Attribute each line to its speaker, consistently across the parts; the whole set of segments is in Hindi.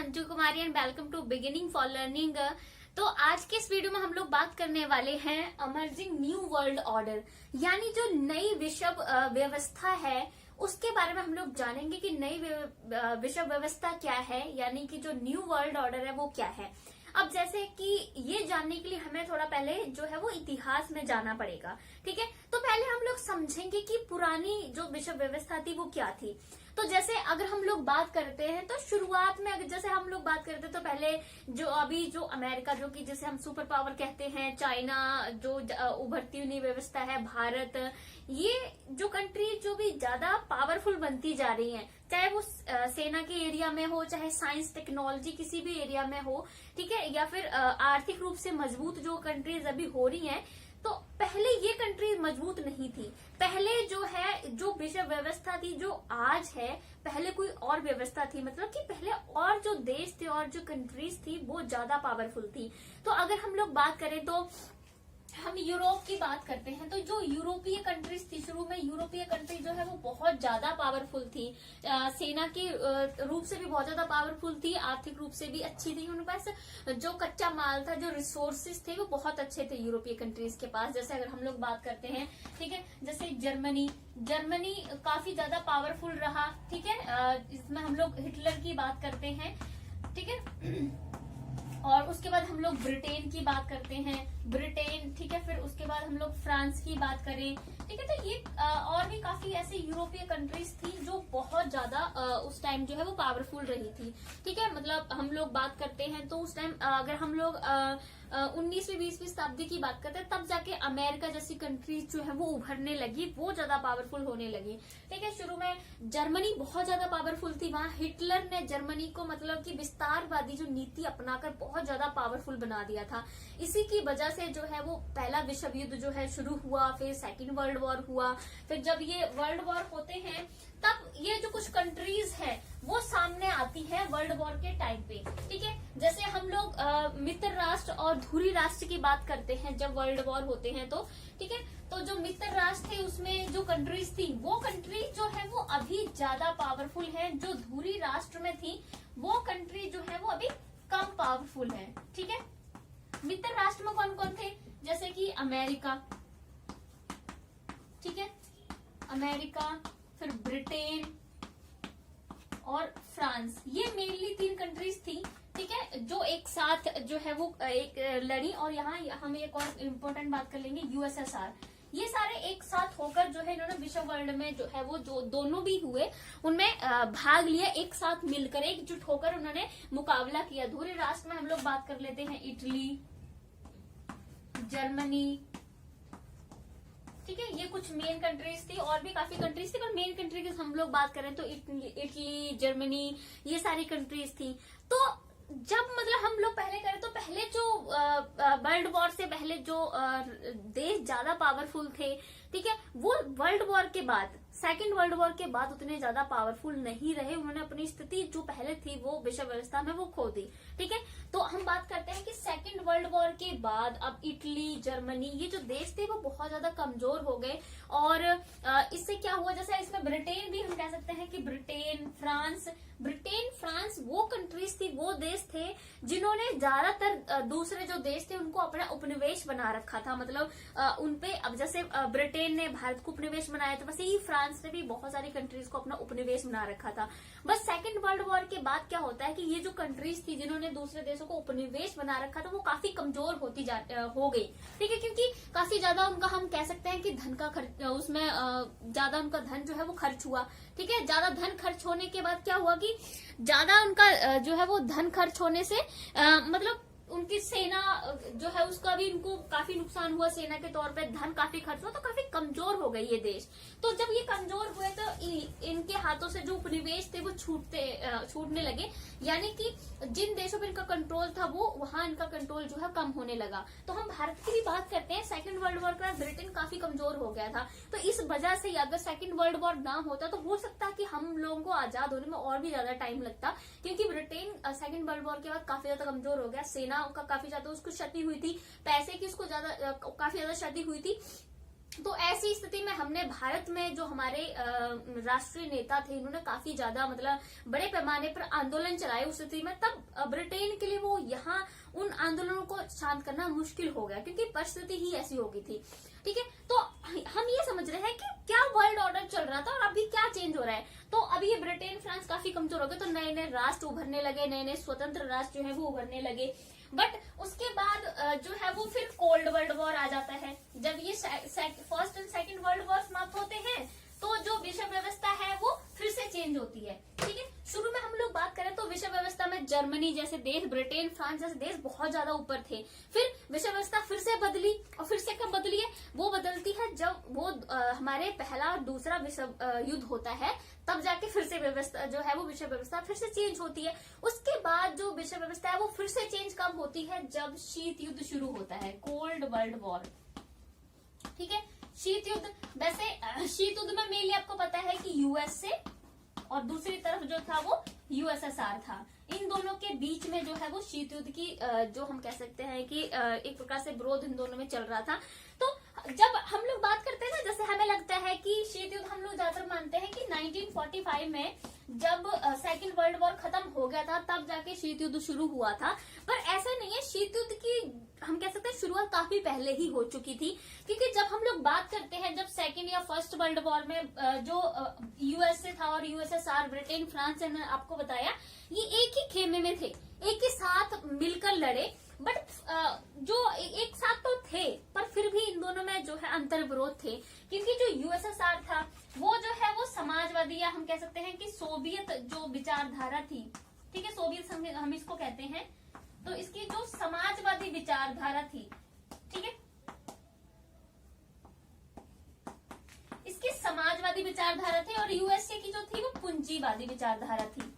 Speaker 1: Manju Kumari and welcome to beginning for learning. तो आज के इस वीडियो में हम लोग बात करने वाले हैं अमर्जिंग न्यू वर्ल्ड ऑर्डर, यानी जो नई विश्व व्यवस्था है उसके बारे में हम लोग जानेंगे कि नई विश्व व्यवस्था क्या है, यानी कि जो न्यू वर्ल्ड ऑर्डर है वो क्या है। अब जैसे कि ये जानने के लिए हमें थोड़ा पहले जो है वो इतिहास में जाना पड़ेगा, ठीक है। तो पहले हम लोग समझेंगे कि पुरानी जो विश्व व्यवस्था थी वो क्या थी। तो जैसे अगर हम लोग बात करते हैं तो शुरुआत में अगर जैसे हम लोग बात करते हैं तो पहले जो अभी जो अमेरिका, जो कि जैसे हम सुपर पावर कहते हैं, चाइना जो उभरती हुई व्यवस्था है, भारत, ये जो कंट्री जो भी ज्यादा पावरफुल बनती जा रही हैं, चाहे वो सेना के एरिया में हो, चाहे साइंस टेक्नोलॉजी किसी भी एरिया में हो, ठीक है, या फिर आर्थिक रूप से मजबूत जो कंट्रीज अभी हो रही हैं, तो पहले ये कंट्री मजबूत नहीं थी। पहले जो है जो विश्व व्यवस्था थी जो आज है, पहले कोई और व्यवस्था थी, मतलब कि पहले और जो देश थे और जो कंट्रीज थी वो ज्यादा पावरफुल थी। तो अगर हम लोग बात करें तो हम यूरोप की बात करते हैं, तो जो यूरोपीय कंट्रीज थी, शुरू में यूरोपीय कंट्री जो है वो बहुत ज्यादा पावरफुल थी, सेना के रूप से भी बहुत ज्यादा पावरफुल थी, आर्थिक रूप से भी अच्छी थी, उनके पास जो कच्चा माल था, जो रिसोर्सेज थे वो बहुत अच्छे थे यूरोपीय कंट्रीज के पास। जैसे अगर हम लोग बात करते हैं, ठीक है, जैसे जर्मनी काफी ज्यादा पावरफुल रहा, ठीक है, इसमें हम लोग हिटलर की बात करते हैं, ठीक है। और उसके बाद हम लोग ब्रिटेन की बात करते हैं, ब्रिटेन, ठीक है, फिर उसके बाद हम लोग फ्रांस की बात करें, ठीक है। तो ये और भी काफी ऐसे यूरोपीय कंट्रीज थी जो बहुत ज्यादा उस टाइम जो है वो पावरफुल रही थी, ठीक है। मतलब हम लोग बात करते हैं तो उस टाइम अगर हम लोग 19वीं 20वीं शताब्दी की बात करते हैं, तब जाके अमेरिका जैसी कंट्रीज जो है वो उभरने लगी, वो ज्यादा पावरफुल होने लगी, ठीक है। शुरू में जर्मनी बहुत ज्यादा पावरफुल थी, वहां हिटलर ने जर्मनी को मतलब कि विस्तारवादी जो नीति अपनाकर बहुत ज्यादा पावरफुल बना दिया था। इसी की वजह से जो है वो पहला विश्व युद्ध जो है शुरू हुआ, फिर सेकेंड वर्ल्ड वॉर हुआ। फिर जब ये वर्ल्ड वॉर होते हैं तब ये जो कुछ कंट्रीज है वो सामने आती है वर्ल्ड वॉर के टाइम पे, ठीक है। जैसे हम लोग मित्र राष्ट्र और धुरी राष्ट्र की बात करते हैं जब वर्ल्ड वॉर होते हैं तो, ठीक है। तो जो मित्र राष्ट्र थे उसमें जो कंट्रीज थी वो कंट्रीज जो है वो अभी ज्यादा पावरफुल है, जो धुरी राष्ट्र में थी वो कंट्री जो है वो अभी कम पावरफुल है, ठीक है। मित्र राष्ट्र में कौन कौन थे, जैसे कि अमेरिका, ठीक है, अमेरिका, फिर ब्रिटेन और फ्रांस, ये मेनली 3 कंट्रीज थी, ठीक है, जो एक साथ जो है वो एक लड़ी। और यहाँ हम एक और इम्पोर्टेंट बात कर लेंगे, यूएसएसआर, ये सारे एक साथ होकर जो है इन्होंने विश्व वर्ल्ड में जो है वो जो दोनों भी हुए उनमें भाग लिया, एक साथ मिलकर एकजुट होकर उन्होंने मुकाबला किया। धुरी राष्ट्र में हम लोग बात कर लेते हैं इटली, जर्मनी, ठीक है, ये कुछ मेन कंट्रीज थी, और भी काफी कंट्रीज थी, पर मेन कंट्री की हम लोग बात करें तो इटली, जर्मनी, ये सारी कंट्रीज थी। तो जब मतलब हम लोग पहले करें तो पहले जो वर्ल्ड वॉर से पहले जो देश ज्यादा पावरफुल थे, ठीक है, वो वर्ल्ड वॉर के बाद, सेकेंड वर्ल्ड वॉर के बाद उतने ज्यादा पावरफुल नहीं रहे, उन्होंने अपनी स्थिति जो पहले थी वो विश्व व्यवस्था में वो खो दी, ठीक है। तो हम बात करते हैं कि सेकेंड वर्ल्ड वॉर के बाद अब इटली, जर्मनी, ये जो देश थे वो बहुत ज्यादा कमजोर हो गए। और इससे क्या हुआ, जैसे इसमें ब्रिटेन भी हम कह सकते हैं कि ब्रिटेन, फ्रांस वो कंट्रीज थी, वो देश थे जिन्होंने ज्यादातर दूसरे जो देश थे उनको अपना उपनिवेश बना रखा था, मतलब उनपे अब जैसे ब्रिटेन ने भारत को उपनिवेश बनाया था, वैसे ही फ्रांस ने भी बहुत सारी कंट्रीज को अपना उपनिवेश बना रखा था। बस सेकेंड वर्ल्ड वॉर के बाद क्या होता है कि ये जो कंट्रीज थी जिन्होंने दूसरे देशों को उपनिवेश बना रखा था वो काफी कमजोर हो गई, ठीक है, क्योंकि काफी ज्यादा उनका हम कह सकते हैं कि धन का खर्च, उसमें ज्यादा उनका धन जो है वो खर्च हुआ, ठीक है। ज्यादा धन खर्च होने के बाद क्या हुआ कि ज्यादा उनका जो है वो धन खर्च होने से मतलब उनकी सेना जो है उसका भी इनको काफी नुकसान हुआ, सेना के तौर पे धन काफी खर्च हुआ, तो काफी कमजोर हो गई ये देश। तो जब ये कमजोर हुए तो इनके हाथों से जो उपनिवेश थे वो छूटने लगे, यानी कि जिन देशों पर इनका कंट्रोल था वो वहां इनका कंट्रोल जो है कम होने लगा। तो हम भारत की भी बात करते हैं, सेकेंड वर्ल्ड वॉर के बाद ब्रिटेन काफी कमजोर हो गया था, तो इस वजह से अगर सेकेंड वर्ल्ड वॉर ना होता तो हो सकता है कि हम लोगों को आजाद होने में और भी ज्यादा टाइम लगता, क्योंकि ब्रिटेन सेकेंड वर्ल्ड वॉर के बाद काफी ज्यादा कमजोर हो गया, सेना का काफी ज्यादा उसको क्षति हुई थी, पैसे की उसको काफी ज्यादा क्षति हुई थी, तो ऐसी स्थिति में हमने भारत में जो हमारे राष्ट्रीय नेता थे, इन्होंने काफी ज्यादा मतलब बड़े पैमाने पर आंदोलन चलाए उस स्थिति में। तब ब्रिटेन के लिए वो यहाँ उन आंदोलनों को शांत करना मुश्किल हो गया, क्योंकि परिस्थिति ही ऐसी हो गई थी। ठीक है, तो हम ये समझ रहे हैं कि क्या वर्ल्ड ऑर्डर चल रहा था और अभी क्या चेंज हो रहा है। तो अभी ये ब्रिटेन फ्रांस काफी कमजोर हो गए, तो नए नए राष्ट्र उभरने लगे, नए नए स्वतंत्र राष्ट्र जो है वो उभरने लगे। बट उसके बाद जो है वो फिर कोल्ड वर्ल्ड वॉर आ जाता है। जब ये first and second world war समाप्त होते हैं तो जो विश्व व्यवस्था है वो फिर से चेंज होती है। ठीक है, शुरू में हम लोग बात करें तो विश्व व्यवस्था में जर्मनी जैसे देश, ब्रिटेन, फ्रांस जैसे देश बहुत ज्यादा ऊपर थे। फिर विश्व व्यवस्था फिर से बदली, और फिर से कब बदली है, वो बदलती है जब वो हमारे पहला और दूसरा विश्व युद्ध होता है, तब जाके फिर से व्यवस्था जो है वो विश्व व्यवस्था फिर से चेंज होती है। उसके बाद जो विश्व व्यवस्था है वो फिर से चेंज कब होती है, जब शीत युद्ध शुरू होता है, कोल्ड वर्ल्ड वॉर। ठीक है, शीत युद्ध, वैसे शीत युद्ध में मेनली आपको पता है कि यूएसए और दूसरी तरफ जो था वो यूएसएसआर था। इन दोनों के बीच में जो है वो शीत युद्ध की जो हम कह सकते हैं कि एक प्रकार से विरोध इन दोनों में चल रहा था। तो जब हम लोग बात करते हैं ना, जैसे हमें लगता है कि शीत युद्ध, हम लोग ज्यादातर मानते हैं कि 1945 में जब सेकेंड वर्ल्ड वॉर खत्म हो गया था तब जाके शीत युद्ध शुरू हुआ था, पर ऐसा नहीं है। शीत युद्ध की हम कह सकते हैं शुरुआत काफी पहले ही हो चुकी थी, क्योंकि जब हम लोग बात करते हैं जब सेकेंड या फर्स्ट वर्ल्ड वॉर में जो यूएसए था और यूएसएसआर, ब्रिटेन, फ्रांस ने आपको बताया, ये एक ही खेमे में थे, एक ही साथ मिलकर लड़े। बट जो एक साथ तो थे, पर फिर भी इन दोनों में जो है अंतर विरोध थे, क्योंकि जो यूएसएसआर था वो जो है वो समाजवादी, या हम कह सकते हैं कि सोवियत जो विचारधारा थी, ठीक है, सोवियत संघ हम इसको कहते हैं, तो इसकी जो समाजवादी विचारधारा थी, ठीक है, इसकी समाजवादी विचारधारा थी, और यूएसए की जो थी वो पूंजीवादी विचारधारा थी।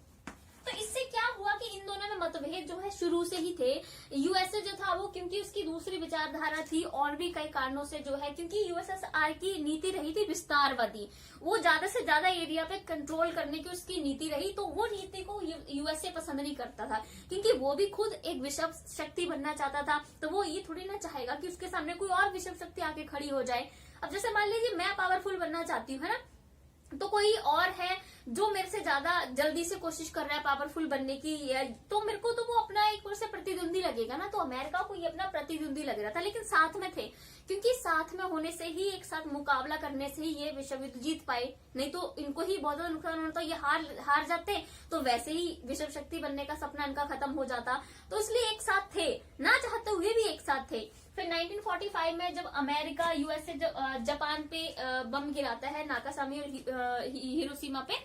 Speaker 1: तो इससे क्या हुआ कि इन दोनों में मतभेद जो है शुरू से ही थे। यूएसए जो था वो, क्योंकि उसकी दूसरी विचारधारा थी, और भी कई कारणों से जो है, क्योंकि यूएसएसआर की नीति रही थी विस्तारवादी, वो ज्यादा से ज्यादा एरिया पे कंट्रोल करने की उसकी नीति रही, तो वो नीति को यूएसए पसंद नहीं करता था, क्योंकि वो भी खुद एक विश्व शक्ति बनना चाहता था। तो वो ये थोड़ी ना चाहेगा कि उसके सामने कोई और विश्व शक्ति आके खड़ी हो जाए। अब जैसे मान लीजिए मैं पावरफुल बनना चाहती हूँ, है ना, तो कोई और है जो मेरे से ज्यादा जल्दी से कोशिश कर रहा है पावरफुल बनने की, तो मेरे को तो वो अपना एक तरह से प्रतिद्वंदी लगेगा ना। तो अमेरिका को ये अपना प्रतिद्वंदी लग रहा था, लेकिन साथ में थे, क्योंकि साथ में होने से ही, एक साथ मुकाबला करने से ही ये विश्व युद्ध जीत पाए, नहीं तो इनको ही बहुत ज्यादा नुकसान होता, ये हार जाते, तो वैसे ही विश्व शक्ति बनने का सपना इनका खत्म हो जाता। तो इसलिए एक साथ थे, ना चाहते हुए भी एक साथ थे। फिर 1945 में जब अमेरिका यूएसए जापान पे बम गिराता है, नाकासामी और हिरोशिमा पे,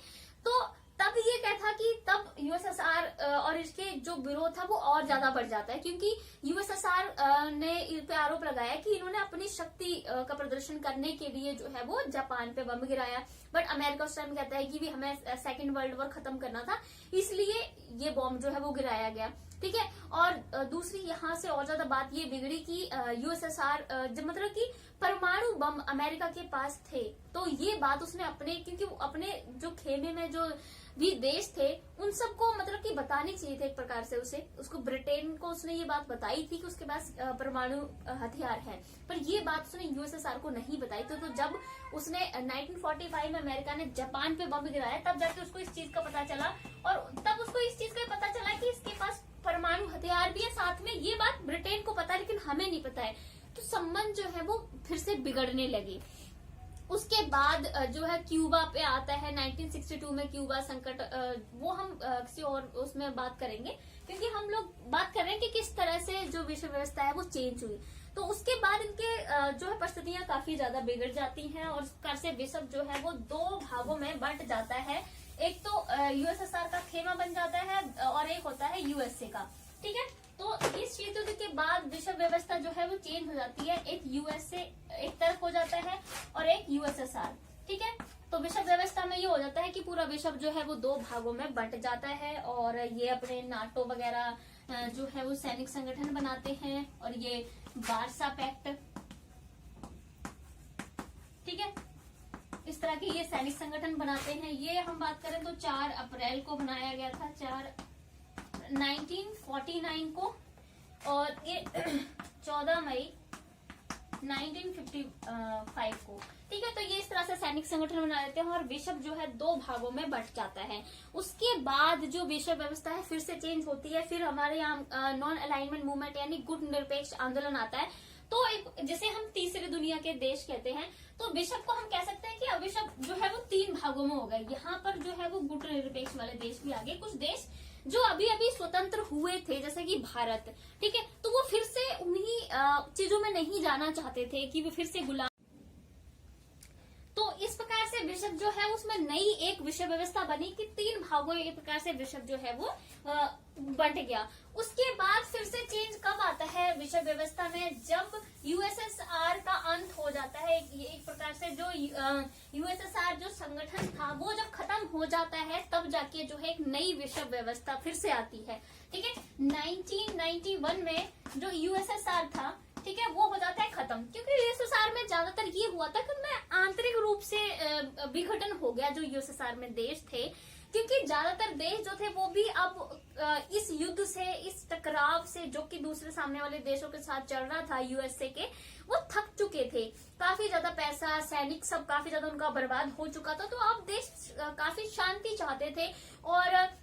Speaker 1: तो तब ये क्या था कि तब यूएसएसआर और इसके जो विरोध था वो और ज्यादा बढ़ जाता है, क्योंकि यूएसएसआर ने इन पे आरोप लगाया कि इन्होंने अपनी शक्ति का प्रदर्शन करने के लिए जो है वो जापान पे बम गिराया। बट अमेरिका उस टाइम कहता है कि भी हमें सेकेंड वर्ल्ड वॉर खत्म करना था, इसलिए ये बॉम्ब जो है वो गिराया गया। ठीक है, और दूसरी यहाँ से और ज्यादा बात ये बिगड़ी कि यूएसएसआर जब मतलब कि परमाणु बम अमेरिका के पास थे, तो ये बात उसने अपने, क्योंकि अपने जो खेमे में जो भी देश थे उन सबको मतलब कि बतानी चाहिए थे एक प्रकार से उसको ब्रिटेन को उसने ये बात बताई थी कि उसके पास परमाणु हथियार है, पर ये बात उसने यूएसएसआर को नहीं बताई। तो जब उसने 1945 में अमेरिका ने जापान पे बम गिराया, तब जाके उसको इस चीज का पता चला, और तब उसको इस चीज का पता चला कि इसके पास परमाणु हथियार भी है साथ में। ये बात ब्रिटेन को पता है लेकिन हमें नहीं पता है, तो संबंध जो है वो फिर से बिगड़ने लगे। उसके बाद जो है क्यूबा पे आता है 1962 में, क्यूबा संकट, वो हम किसी और उसमें बात करेंगे, क्योंकि हम लोग बात कर रहे हैं कि किस तरह से जो विश्व व्यवस्था है वो चेंज हुई। तो उसके बाद इनके जो है परिस्थितियां काफी ज्यादा बिगड़ जाती हैं, और इस प्रकार से विश्व जो है वो दो भागों में बंट जाता है। एक तो यूएसएसआर का खेमा बन जाता है, और एक होता है यूएसए का। ठीक है, तो इस शीत युद्ध के बाद विश्व व्यवस्था जो है वो चेंज हो जाती है, एक यूएसए एक तरफ हो जाता है और एक यूएसएसआर। ठीक है, तो विश्व व्यवस्था में ये हो जाता है कि पूरा विश्व जो है वो दो भागों में बंट जाता है, और ये अपने नाटो वगैरह जो है वो सैनिक संगठन बनाते हैं, और ये वार्सा पैक्ट, ठीक है, इस तरह के ये सैनिक संगठन बनाते हैं। ये हम बात करें तो 4 अप्रैल को बनाया गया था, 1949 को, और ये 14 मई 1955 को। ठीक है, तो ये इस तरह से सैनिक संगठन बना देते हैं और विश्व जो है 2 भागों में बंट जाता है। उसके बाद जो विश्व व्यवस्था है फिर से चेंज होती है। फिर हमारे यहाँ नॉन अलाइनमेंट मूवमेंट यानी गुट निरपेक्ष आंदोलन आता है। तो एक जिसे हम तीसरे दुनिया के देश कहते हैं। तो विश्व को हम कह सकते हैं कि अब विश्व जो है वो 3 भागों में हो गया। यहाँ पर जो है वो गुट निरपेक्ष वाले देश भी आ गए, कुछ देश जो अभी अभी स्वतंत्र हुए थे जैसे कि भारत। ठीक है, तो वो फिर से उन्हीं चीजों में नहीं जाना चाहते थे कि वो फिर से गुलाम। तो इस प्रकार से विश्व जो है उसमें नई एक विश्व व्यवस्था बनी कि 3 भागों में एक प्रकार से विश्व जो है वो बंट गया। उसके बाद फिर से चेंज कब आता है विश्व व्यवस्था में, जब यूएसएसआर का अंत हो जाता है। एक प्रकार से जो यूएसएसआर जो संगठन था वो जब खत्म हो जाता है तब जाके जो है एक नई विश्व व्यवस्था फिर से आती है। ठीक है, 1991 में जो यूएसएसआर था, ठीक है, वो हो जाता है खत्म। क्योंकि यूएसएसआर में ज्यादातर ये हुआ था कि उनमें आंतरिक रूप से विघटन हो गया जो यूएसएसआर में देश थे। क्योंकि ज्यादातर देश जो थे वो भी अब इस युद्ध से, इस टकराव से जो कि दूसरे सामने वाले देशों के साथ चल रहा था यूएसए के, वो थक चुके थे। काफी ज्यादा पैसा, सैनिक सब काफी ज्यादा उनका बर्बाद हो चुका था। तो अब देश काफी शांति चाहते थे और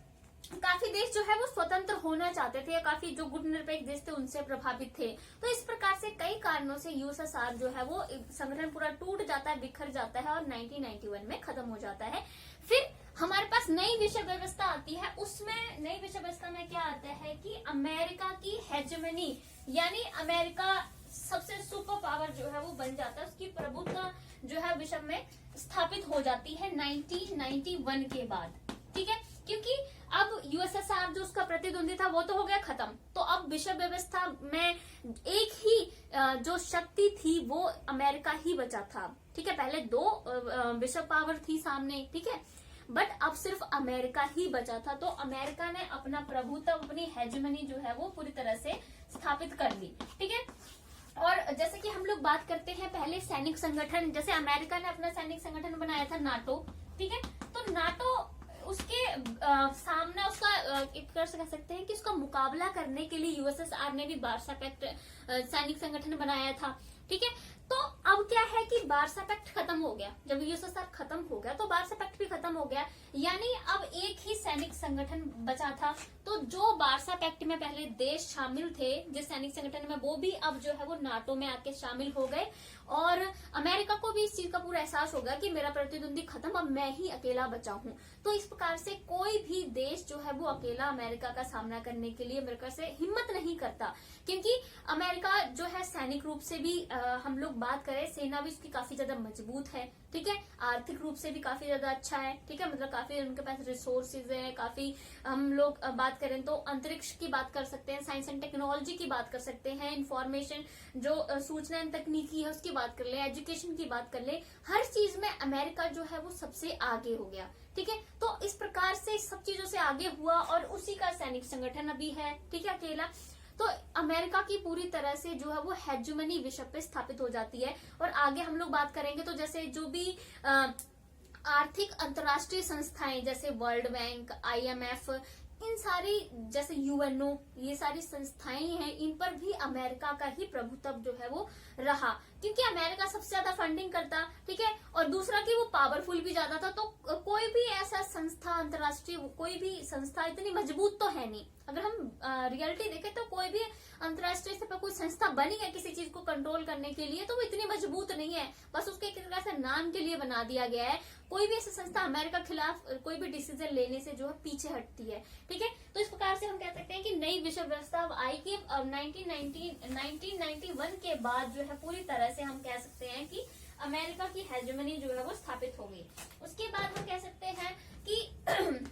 Speaker 1: काफी देश जो है वो स्वतंत्र होना चाहते थे। काफी जो गुट निरपेक्ष देश थे उनसे प्रभावित थे। तो इस प्रकार से कई कारणों से यूएसएसआर जो है वो संगठन पूरा टूट जाता है, बिखर जाता है और 1991 में खत्म हो जाता है। फिर हमारे पास नई विश्व व्यवस्था आती है। उसमें नई विश्व व्यवस्था में क्या आता है कि अमेरिका की हेजेमनी यानी अमेरिका सबसे सुपर पावर जो है वो बन जाता है। उसकी प्रभुत्व जो है विश्व में स्थापित हो जाती है 1991 के बाद। ठीक है, क्योंकि अब यूएसएसआर जो उसका प्रतिद्वंदी था वो तो हो गया खत्म। तो अब विश्व व्यवस्था में एक ही जो शक्ति थी वो अमेरिका ही बचा था। ठीक है, पहले 2 विश्व पावर थी सामने। ठीक है, बट अब सिर्फ अमेरिका ही बचा था। तो अमेरिका ने अपना प्रभुत्व, अपनी हेजेमनी जो है वो पूरी तरह से स्थापित कर ली। ठीक है, और जैसे कि हम लोग बात करते हैं पहले सैनिक संगठन, जैसे अमेरिका ने अपना सैनिक संगठन बनाया था नाटो। ठीक है, तो नाटो उसके सामने उसका एक तरह से कह सकते हैं कि उसका मुकाबला करने के लिए यूएसएसआर ने भी वार्सा पैक्ट सैनिक संगठन बनाया था। ठीक है, तो अब क्या है कि वार्सा पैक्ट खत्म हो गया। जब यूएसएसआर खत्म हो गया तो वार्सा पैक्ट भी खत्म हो गया, यानी अब एक ही सैनिक संगठन बचा था। तो जो वार्सा पैक्ट में पहले देश शामिल थे जिस सैनिक संगठन में, वो भी अब जो है वो नाटो में आके शामिल हो गए। और अमेरिका को भी इस चीज का पूरा एहसास होगा कि मेरा प्रतिद्वंदी खत्म, अब मैं ही अकेला बचा हूँ। तो इस प्रकार से कोई भी देश जो है वो अकेला अमेरिका का सामना करने के लिए अमेरिका से हिम्मत नहीं करता। क्योंकि अमेरिका जो है सैनिक रूप से भी हम लोग बात करें, सेना भी उसकी काफी ज्यादा मजबूत है। ठीक है, आर्थिक रूप से भी काफी ज्यादा अच्छा है। ठीक है, मतलब काफी उनके पास रिसोर्सेज है। काफी हम लोग बात करें तो अंतरिक्ष की बात कर सकते हैं, साइंस एंड टेक्नोलॉजी की बात कर सकते हैं, इंफॉर्मेशन जो सूचना एंड तकनीकी है उसकी बात कर ले, एजुकेशन की बात कर ले, हर चीज में अमेरिका जो है वो सबसे आगे हो गया। ठीक है, तो इस प्रकार से सब चीजों से आगे हुआ और उसी का सैनिक संगठन अभी है। ठीक है, अकेला। तो अमेरिका की पूरी तरह से जो है वो हेजेमनी विश्व पे स्थापित हो जाती है। और आगे हम लोग बात करेंगे तो जैसे जो भी आर्थिक अंतर्राष्ट्रीय संस्थाएं जैसे वर्ल्ड बैंक, आईएमएफ, इन सारी जैसे यूएनओ, ये सारी संस्थाएं हैं, इन पर भी अमेरिका का ही प्रभुत्व जो है वो रहा। क्योंकि अमेरिका सबसे ज्यादा फंडिंग करता। ठीक है, और दूसरा कि वो पावरफुल भी ज्यादा था। तो कोई भी ऐसा संस्था, अंतर्राष्ट्रीय कोई भी संस्था इतनी मजबूत तो है नहीं। अगर हम रियलिटी देखें तो कोई भी अंतर्राष्ट्रीय स्तर पर कोई संस्था बनी है किसी चीज को कंट्रोल करने के लिए तो वो इतनी मजबूत नहीं है, बस उसके एक तरह से नाम के लिए बना दिया गया है। कोई भी ऐसी संस्था अमेरिका के खिलाफ कोई भी डिसीजन लेने से जो है पीछे हटती है। ठीक है, तो इस प्रकार से हम कह सकते हैं कि नई विश्व व्यवस्था अब आई कि 1991 के बाद जो है पूरी तरह से हम कह सकते हैं कि अमेरिका की हेजेमनी जो है वो स्थापित हो गई। उसके बाद हम कह सकते हैं कि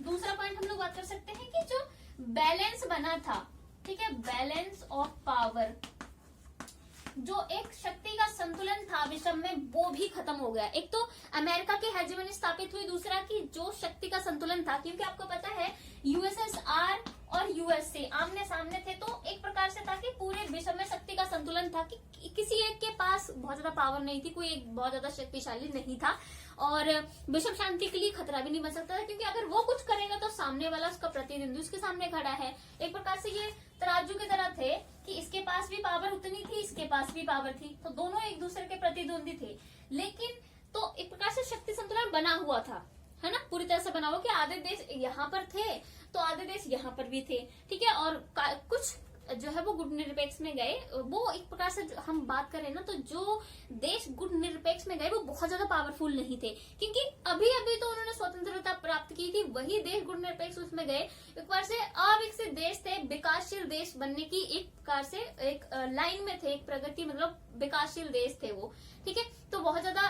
Speaker 1: दूसरा पॉइंट हम लोग बात कर सकते हैं कि जो बैलेंस बना था, ठीक है, बैलेंस ऑफ पावर, जो एक शक्ति का संतुलन था विश्व में वो भी खत्म हो गया। एक तो अमेरिका की हेजेमनी स्थापित हुई, दूसरा कि जो शक्ति का संतुलन था, क्योंकि आपको पता है यूएसएसआर और यूएसए आमने सामने थे। तो एक प्रकार से था कि पूरे विश्व में शक्ति का संतुलन था कि किसी एक के पास बहुत ज्यादा पावर नहीं थी, कोई एक बहुत ज्यादा शक्तिशाली नहीं था और विश्व शांति के लिए खतरा भी नहीं बन सकता था। क्योंकि अगर वो कुछ करेगा तो सामने वाला उसका प्रतिद्वंदी उसके सामने खड़ा है। एक प्रकार से ये तराजू की तरह थे कि इसके पास पास भी पावर उतनी थी, इसके पास भी पावर थी, तो दोनों एक दूसरे के प्रतिद्वंदी थे। लेकिन तो एक प्रकार से शक्ति संतुलन बना हुआ था, है ना, पूरी तरह से बना हुआ कि आधे देश यहाँ पर थे तो आधे देश यहाँ पर भी थे, ठीक है। और कुछ जो है वो गुट निरपेक्ष में गए। वो एक प्रकार से हम बात करें ना, तो जो देश गुट निरपेक्ष में गए वो बहुत ज्यादा पावरफुल नहीं थे, क्योंकि अभी अभी तो उन्होंने स्वतंत्रता प्राप्त की थी। वही देश गुट निरपेक्ष उसमें गए, एक प्रकार से अविकसित देश थे, विकासशील देश बनने की एक प्रकार से एक लाइन में थे, एक प्रगति मतलब विकासशील देश थे वो, ठीक है। तो बहुत ज्यादा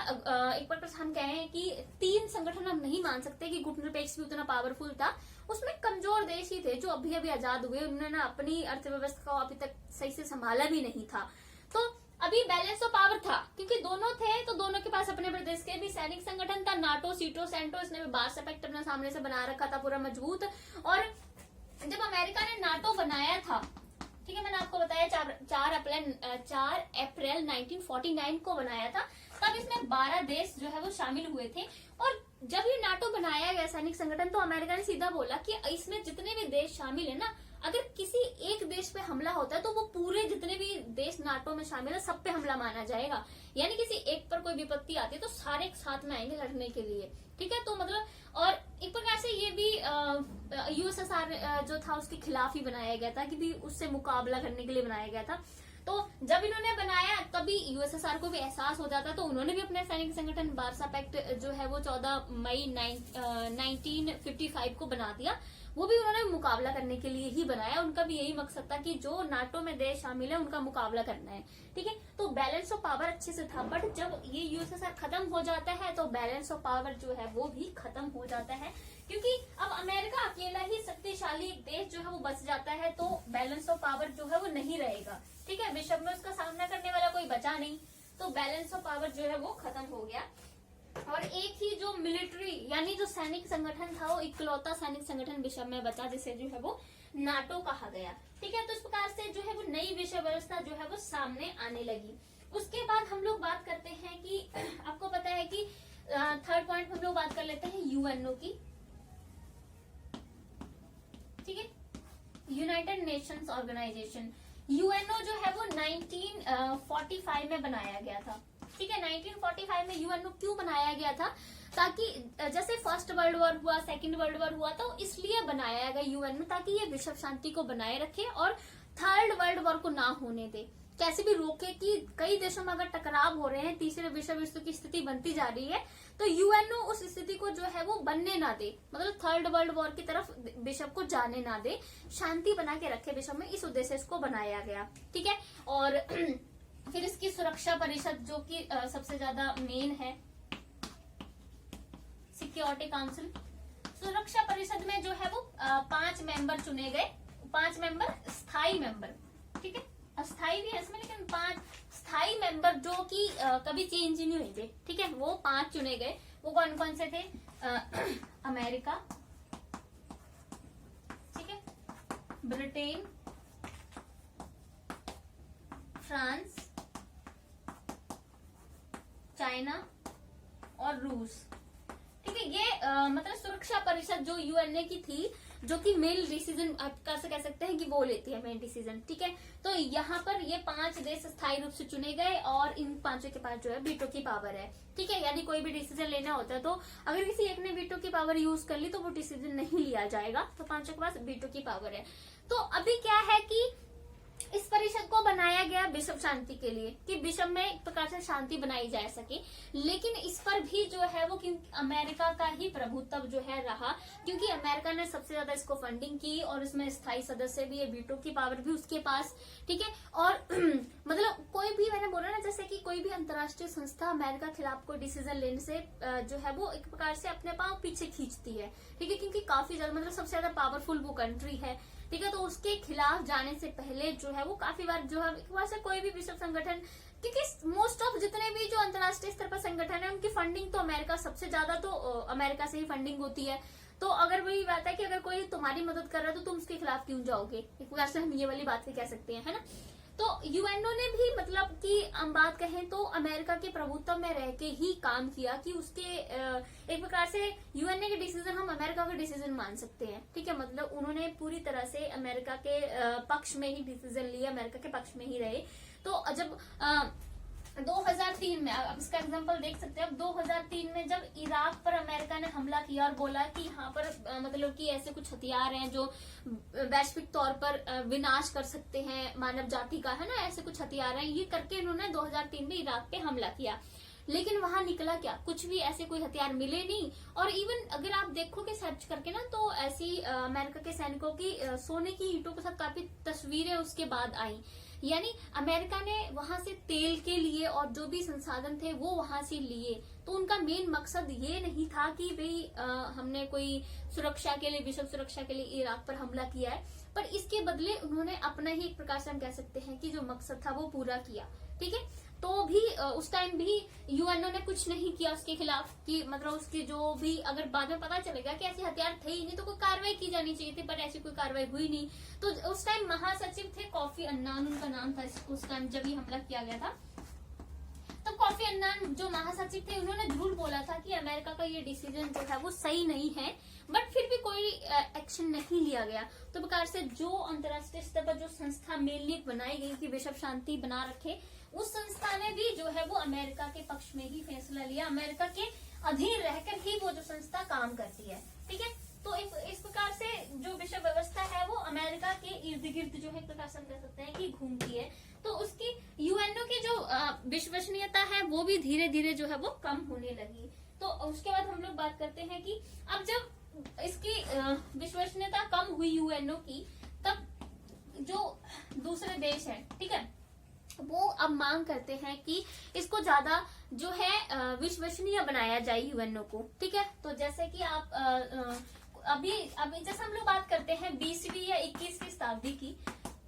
Speaker 1: एक प्रकार से हम कहें कि 3 संगठन हम नहीं मान सकते कि गुट निरपेक्ष भी उतना पावरफुल था। उसमें कमजोर देश ही थे जो अभी अभी आजाद हुए, उन्होंने अपनी अर्थव्यवस्था को अभी तक सही से संभाला भी नहीं था। तो अभी बैलेंस ऑफ पावर था, क्योंकि दोनों थे तो दोनों के पास अपने प्रदेश के भी सैनिक संगठन था, नाटो, सीटो, सेंटो, इसने भी बार्सा पैक्ट अपने सामने से बना रखा था पूरा मजबूत। और जब अमेरिका ने नाटो बनाया था, ठीक है, मैंने आपको बताया 4 अप्रैल 1949 को बनाया था, तब इसमें 12 देश जो है वो शामिल हुए थे। और जब ये नाटो बनाया गया सैनिक संगठन, तो अमेरिका ने सीधा बोला कि इसमें जितने भी देश शामिल है ना, अगर किसी एक देश पे हमला होता है तो वो पूरे जितने भी देश नाटो में शामिल है सब पे हमला माना जाएगा। यानी किसी एक पर कोई विपत्ति आती है तो सारे एक साथ में आएंगे लड़ने के लिए, ठीक है। तो मतलब और एक प्रकार से ये भी यूएसएसआर जो था उसके खिलाफ ही बनाया गया था, कि भी उससे मुकाबला करने के लिए बनाया गया था। तो जब इन्होंने बनाया तभी यूएसएसआर को भी एहसास हो जाता, तो उन्होंने भी अपने सैनिक संगठन बार्सा पैक्ट जो है वो 14 मई 1955 को बना दिया। वो भी उन्होंने मुकाबला करने के लिए ही बनाया, उनका भी यही मकसद था कि जो नाटो में देश शामिल है उनका मुकाबला करना है, ठीक है। तो बैलेंस ऑफ पावर अच्छे से था, बट जब ये यूएसएसआर खत्म हो जाता है तो बैलेंस ऑफ पावर जो है वो भी खत्म हो जाता है, क्योंकि अब अमेरिका अकेला ही शक्तिशाली एक देश जो है वो बच जाता है, तो बैलेंस ऑफ पावर जो है वो नहीं रहेगा, ठीक है। विश्व में उसका सामना करने वाला कोई बचा नहीं, तो बैलेंस ऑफ पावर जो है वो खत्म हो गया। और एक ही जो मिलिट्री यानी जो सैनिक संगठन था वो इकलौता सैनिक संगठन विश्व में बचा, जिसे जो है वो नाटो कहा गया, ठीक है। तो इस प्रकार से जो है वो नई विश्व व्यवस्था जो है वो सामने आने लगी। उसके बाद हम लोग बात करते हैं कि आपको पता है कि थर्ड पॉइंट हम लोग बात कर लेते हैं यूएनओ की, ठीक है, यूनाइटेड नेशंस ऑर्गेनाइजेशन। यूएनओ जो है वो 1945 में बनाया गया था, ठीक है। 1945 में यूएनओ क्यों बनाया गया था, ताकि जैसे फर्स्ट वर्ल्ड वॉर हुआ, सेकंड वर्ल्ड वॉर हुआ, तो इसलिए बनाया गया यूएनओ ताकि ये विश्व शांति को बनाए रखे और थर्ड वर्ल्ड वॉर को ना होने दे, कैसे भी रोके कि कई देशों में अगर टकराव हो रहे हैं, तीसरे विश्व युद्ध की स्थिति बनती जा रही है, तो यूएनओ उस स्थिति को जो है वो बनने ना दे, मतलब थर्ड वर्ल्ड वॉर की तरफ विश्व को जाने ना दे, शांति बना के रखे विश्व में, इस उद्देश्य से इसको बनाया गया, ठीक है। और फिर इसकी सुरक्षा परिषद जो कि सबसे ज्यादा मेन है, सिक्योरिटी काउंसिल। सुरक्षा परिषद में जो है वो 5 मेंबर चुने गए, 5 मेंबर स्थायी मेंबर, ठीक है, अस्थायी भी है इसमें, लेकिन 5 स्थायी मेंबर जो कि कभी चेंज नहीं हुए थे, ठीक है, वो 5 चुने गए। वो कौन कौन से थे, अमेरिका, ठीक है, ब्रिटेन, फ्रांस, चाइना और रूस, ठीक है। ये मतलब सुरक्षा परिषद जो यूएनए की थी, जो कि मेन डिसीजन आप कैसे कह सकते हैं कि वो लेती है मेन डिसीजन, ठीक है। तो यहाँ पर ये 5 देश स्थायी रूप से चुने गए और इन 5 के पास जो है वीटो की पावर है, ठीक है। यानी कोई भी डिसीजन लेना होता है तो अगर किसी एक ने वीटो की पावर यूज कर ली तो वो डिसीजन नहीं लिया जाएगा, तो 5 के पास वीटो की पावर है। तो अभी क्या है कि इस परिषद को बनाया गया विश्व शांति के लिए, कि विश्व में एक प्रकार से शांति बनाई जा सके, लेकिन इस पर भी जो है वो अमेरिका का ही प्रभुत्व जो है रहा, क्योंकि अमेरिका ने सबसे ज्यादा इसको फंडिंग की और इसमें स्थायी सदस्य भी है, वीटो की पावर भी उसके पास, ठीक है। और मतलब कोई भी, मैंने बोला ना जैसे कि कोई भी अंतर्राष्ट्रीय संस्था अमेरिका के खिलाफ कोई डिसीजन लेने से जो है वो एक प्रकार से अपने पांव पीछे खींचती है, ठीक है, क्योंकि काफी ज्यादा मतलब सबसे ज्यादा पावरफुल वो कंट्री है, ठीक है। तो उसके खिलाफ जाने से पहले जो है वो काफी बार जो है एक बार से कोई भी विश्व संगठन, क्योंकि मोस्ट ऑफ जितने भी जो अंतर्राष्ट्रीय स्तर पर संगठन है उनकी फंडिंग तो अमेरिका सबसे ज्यादा, तो अमेरिका से ही फंडिंग होती है। तो अगर वही बात है कि अगर कोई तुम्हारी मदद कर रहा है तो तुम उसके खिलाफ क्यों जाओगे, एक बार से हम ये वाली बात भी कह सकते हैं, है ना। तो यूएनओ ने भी मतलब कि हम बात कहें तो अमेरिका के प्रभुत्व में रह के ही काम किया कि उसके एक प्रकार से यूएनओ के डिसीजन हम अमेरिका के डिसीजन मान सकते हैं, ठीक है। मतलब उन्होंने पूरी तरह से अमेरिका के पक्ष में ही डिसीजन लिया, अमेरिका के पक्ष में ही रहे। तो जब 2003 में, अब इसका एग्जांपल देख सकते हैं, अब 2003 में जब इराक पर अमेरिका ने हमला किया और बोला कि यहाँ पर मतलब कि ऐसे कुछ हथियार हैं जो वैश्विक तौर पर विनाश कर सकते हैं मानव जाति का, है ना, ऐसे कुछ हथियार हैं, ये करके इन्होंने 2003 में इराक पे हमला किया। लेकिन वहां निकला क्या, कुछ भी ऐसे कोई हथियार मिले नहीं। और इवन अगर आप देखोगे सर्च करके ना, तो ऐसी अमेरिका के सैनिकों की सोने की ईंटों के साथ काफी तस्वीरें उसके बाद आई। यानी अमेरिका ने वहां से तेल के लिए और जो भी संसाधन थे वो वहां से लिए। तो उनका मेन मकसद ये नहीं था कि भाई हमने कोई सुरक्षा के लिए, विश्व सुरक्षा के लिए इराक पर हमला किया है, पर इसके बदले उन्होंने अपना ही एक प्रकार से हम कह सकते हैं कि जो मकसद था वो पूरा किया, ठीक है। तो भी उस टाइम भी यूएनओ ने कुछ नहीं किया उसके खिलाफ, कि मतलब उसके जो भी, अगर बाद में पता चलेगा कि ऐसे हथियार थे ही नहीं तो कोई कार्रवाई की जानी चाहिए थी, पर ऐसी कोई कार्रवाई हुई नहीं। तो उस टाइम महासचिव थे कोफी अन्नान, उनका नाम था उस टाइम जब ये हमला किया गया था। तो कोफी अन्नान जो महासचिव थे, उन्होंने जरूर बोला था कि अमेरिका का ये डिसीजन जो है वो सही नहीं है, बट फिर भी कोई एक्शन नहीं लिया गया। तो प्रकार से जो अंतर्राष्ट्रीय स्तर पर जो संस्था मेनली बनाई गई कि विश्व शांति बना रखे, उस संस्था ने भी जो है वो अमेरिका के पक्ष में ही फैसला लिया। अमेरिका के अधीन रहकर ही वो जो संस्था काम करती है, ठीक है। तो इस प्रकार से जो विश्व व्यवस्था है वो अमेरिका के इर्द गिर्द जो है एक प्रकार से हम कह सकते हैं कि घूमती है। तो उसकी यूएनओ की जो विश्वसनीयता है वो भी धीरे धीरे जो है वो कम होने लगी। तो उसके बाद हम लोग बात करते हैं कि अब जब इसकी विश्वसनीयता कम हुई यूएनओ की, तब जो दूसरे देश है, ठीक है, वो अब मांग करते हैं कि इसको ज्यादा जो है विश्वसनीय बनाया जाए यूएनओ को, ठीक है। तो जैसे कि आप अभी जैसे हम लोग बात करते हैं 20वीं या 21वीं शताब्दी की,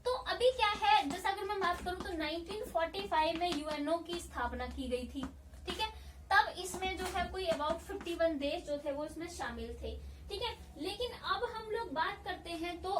Speaker 1: तो अभी क्या है, जैसे अगर मैं बात करूं तो 1945 में यूएनओ की स्थापना की गई थी, ठीक है। तब इसमें जो है कोई अबाउट 51 देश जो थे वो इसमें शामिल थे, ठीक है। लेकिन अब हम लोग बात करते हैं तो